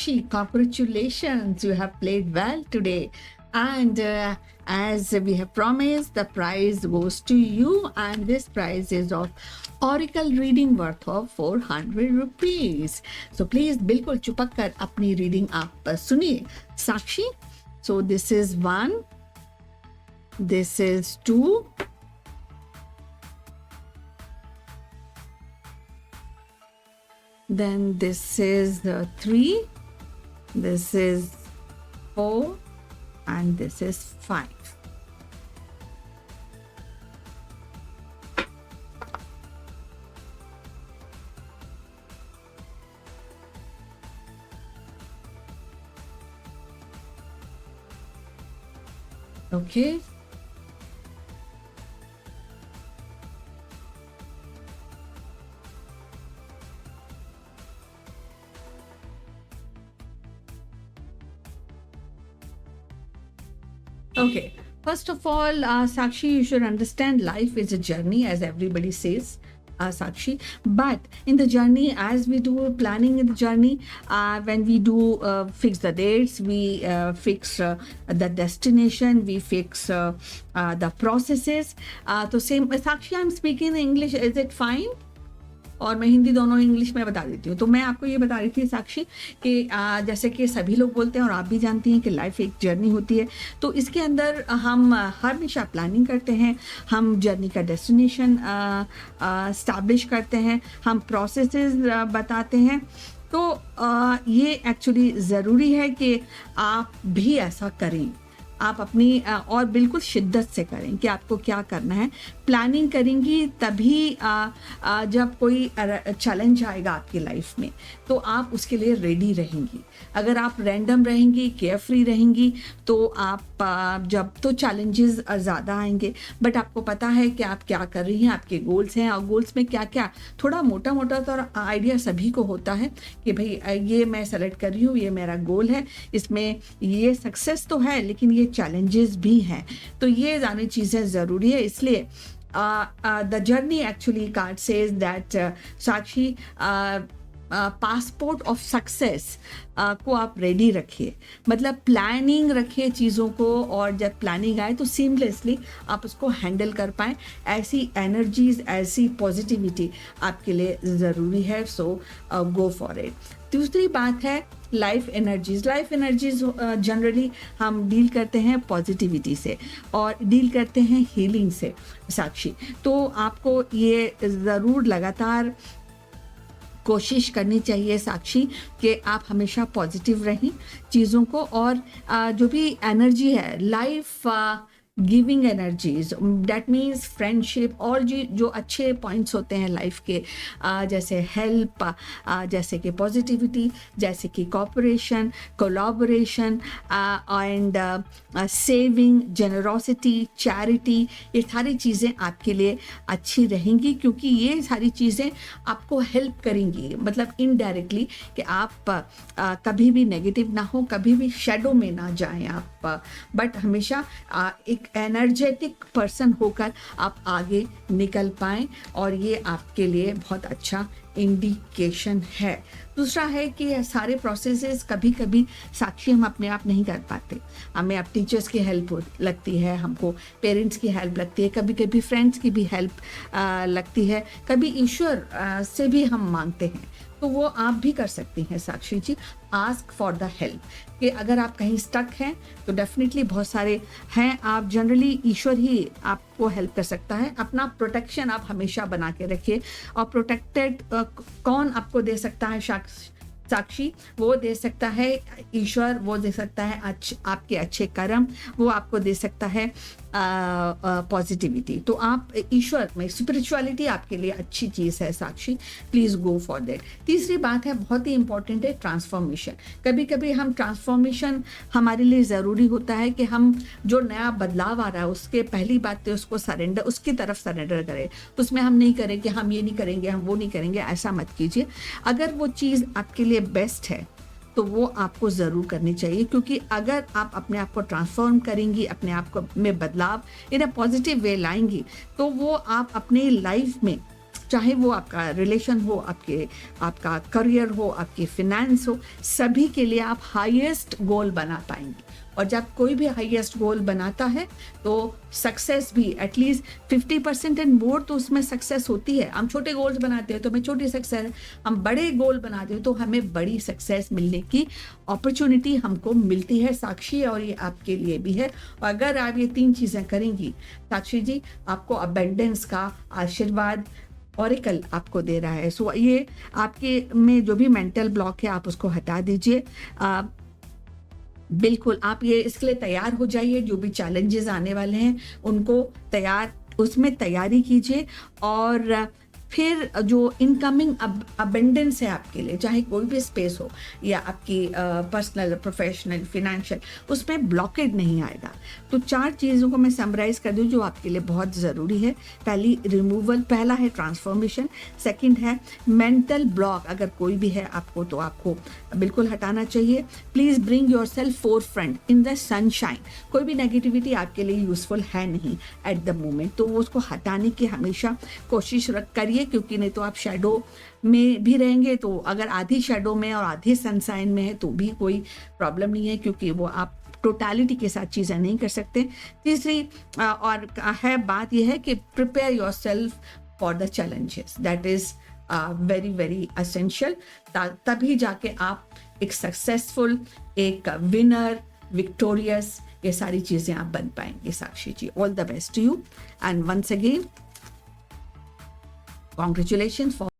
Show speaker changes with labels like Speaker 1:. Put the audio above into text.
Speaker 1: Sakshi, congratulations, you have played well today. And as we have promised, the prize goes to you, and this prize is of Oracle reading worth of 400 rupees. So please बिल्कुल चुपक कर अपनी reading आप सुनिए. Sakshi, so this is 1, this is 2, then this is 3, this is 4, and this is 5. Okay. Okay. First of all, Sakshi, you should understand life is a journey, as everybody says, Sakshi. But in the journey, as we do planning in the journey, when we do fix the dates, we fix the destination, we fix the processes. So same, Sakshi, I'm speaking English. Is it fine? और मैं हिंदी दोनों English में बता देती हूँ. तो मैं आपको ये बता रही थी साक्षी कि जैसे कि सभी लोग बोलते हैं और आप भी जानती हैं कि लाइफ एक जर्नी होती है. तो इसके अंदर हम हमेशा प्लानिंग करते हैं, हम जर्नी का डेस्टिनेशन स्टैब्लिश करते हैं, हम प्रोसेसेस बताते हैं. तो ये एक्चुअली ज़रूरी है कि आप भी ऐसा करें. आप अपनी और बिल्कुल शिद्दत से करें कि आपको क्या करना है. प्लानिंग करेंगी तभी जब कोई चैलेंज आएगा आपकी लाइफ में तो आप उसके लिए रेडी रहेंगी. अगर आप रैंडम रहेंगी, केयरफ्री रहेंगी, तो आप जब तो चैलेंजेस ज़्यादा आएंगे. बट आपको पता है कि आप क्या कर रही हैं, आपके गोल्स हैं, और गोल्स में क्या क्या थोड़ा मोटा मोटा तो आइडिया सभी को होता है कि भाई ये मैं सेलेक्ट कर रही हूँ, ये मेरा गोल है, इसमें ये सक्सेस तो है लेकिन ये चैलेंजेस भी हैं. तो ये जानी चीज़ें ज़रूरी है. इसलिए the journey actually card says that Sakshi, passport of success को आप रेडी रखिए. मतलब प्लानिंग रखिए चीज़ों को, और जब प्लानिंग आए तो सीमलेसली आप उसको हैंडल कर पाएँ. ऐसी एनर्जीज, ऐसी पॉजिटिविटी आपके लिए ज़रूरी है. सो गो फॉर इट. दूसरी बात है life energies. Life energies generally हम डील करते हैं पॉजिटिविटी से और डील करते हैं हीलिंग से साक्षी. तो आपको ये ज़रूर लगातार कोशिश करनी चाहिए साक्षी कि आप हमेशा पॉजिटिव रहें चीज़ों को, और जो भी एनर्जी है life giving energies, that means friendship, और जो अच्छे पॉइंट्स होते हैं लाइफ के, जैसे हेल्प, जैसे कि पॉजिटिविटी, जैसे कि cooperation, collaboration and saving, generosity, charity, ये सारी चीज़ें आपके लिए अच्छी रहेंगी क्योंकि ये सारी चीज़ें आपको हेल्प करेंगी. मतलब इनडायरेक्टली कि आप कभी भी नेगेटिव ना हो, कभी भी शेडो में ना जाएं आप, बट हमेशा एक एनर्जेटिक पर्सन होकर आप आगे निकल पाएं, और ये आपके लिए बहुत अच्छा इंडिकेशन है. दूसरा है कि ये सारे प्रोसेसेस कभी कभी साक्षी हम अपने आप नहीं कर पाते. हमें अब टीचर्स की हेल्प लगती है, हमको पेरेंट्स की हेल्प लगती है, कभी कभी फ्रेंड्स की भी हेल्प लगती है, कभी ईश्वर से भी हम मांगते हैं. तो वो आप भी कर सकती हैं साक्षी जी. आस्क फॉर द हेल्प, कि अगर आप कहीं स्टक हैं तो डेफिनेटली बहुत सारे हैं, आप जनरली ईश्वर ही आपको हेल्प कर सकता है. अपना प्रोटेक्शन आप हमेशा बना के रखिए, और प्रोटेक्टेड कौन आपको दे सकता है साक्षी? वो दे सकता है ईश्वर, वो दे सकता है आपके अच्छे कर्म, वो आपको दे सकता है पॉजिटिविटी. तो आप ईश्वर में, स्पिरिचुअलिटी आपके लिए अच्छी चीज़ है Sakshi. Please go for that. तीसरी बात है, बहुत ही इंपॉर्टेंट है, ट्रांसफॉर्मेशन. कभी कभी हम ट्रांसफॉर्मेशन हमारे लिए ज़रूरी होता है कि हम जो नया बदलाव आ रहा है उसके पहली बात तो उसको सरेंडर, उसकी तरफ सरेंडर करें. उसमें हम नहीं करें कि हम ये नहीं करेंगे, हम वो नहीं करेंगे, ऐसा मत कीजिए. अगर वो चीज़ आपके लिए बेस्ट है तो वो आपको ज़रूर करनी चाहिए, क्योंकि अगर आप अपने आप को ट्रांसफॉर्म करेंगी, अपने आप को में बदलाव इन अ पॉजिटिव वे लाएंगी, तो वो आप अपने लाइफ में चाहे वो आपका रिलेशन हो, आपका करियर हो, आपकी फिनेंस हो, सभी के लिए आप हाईएस्ट गोल बना पाएंगे। और जब कोई भी हाईएस्ट गोल बनाता है तो सक्सेस भी एटलीस्ट 50% एंड मोर तो उसमें सक्सेस होती है। हम छोटे गोल्स बनाते हैं तो हमें छोटी सक्सेस है, हम बड़े गोल बनाते हैं तो हमें बड़ी सक्सेस मिलने की अपॉर्चुनिटी हमको मिलती है साक्षी, और ये आपके लिए भी है। और अगर आप ये 3 चीज़ें करेंगी साक्षी जी, आपको अबेंडेंस का आशीर्वाद ऑरेकल आपको दे रहा है। सो ये आपके में जो भी मेंटल ब्लॉक है आप उसको हटा दीजिए। बिल्कुल आप ये इसके लिए तैयार हो जाइए, जो भी चैलेंजेस आने वाले हैं उनको उसमें तैयारी कीजिए। और फिर जो इनकमिंग अबेंडेंस है आपके लिए, चाहे कोई भी स्पेस हो या आपकी पर्सनल, प्रोफेशनल, फिनेंशियल, उसमें ब्लॉकेज नहीं आएगा। तो 4 चीज़ों को मैं समराइज़ कर दूं जो आपके लिए बहुत ज़रूरी है। पहला है ट्रांसफॉर्मेशन, सेकंड है मेंटल ब्लॉक, अगर कोई भी है आपको तो आपको बिल्कुल हटाना चाहिए। Please bring your self for front in the sunshine. कोई भी नेगेटिविटी आपके लिए यूजफुल है नहीं एट द मोमेंट, तो उसको हटाने की हमेशा कोशिश करिए, क्योंकि नहीं तो आप शैडो में भी रहेंगे। तो अगर आधी शैडो में और आधी सनशाइन में है तो भी कोई प्रॉब्लम नहीं है, क्योंकि वो आप टोटालिटी के साथ चीज़ें नहीं कर सकते। तीसरी और है बात यह है कि prepare your self for the challenges, that is very very essential. तभी जाके आप एक सक्सेसफुल, एक विनर, विक्टोरियस, ये सारी चीज़ें आप बन पाएंगे Sakshi ji. All the best to you and once again congratulations for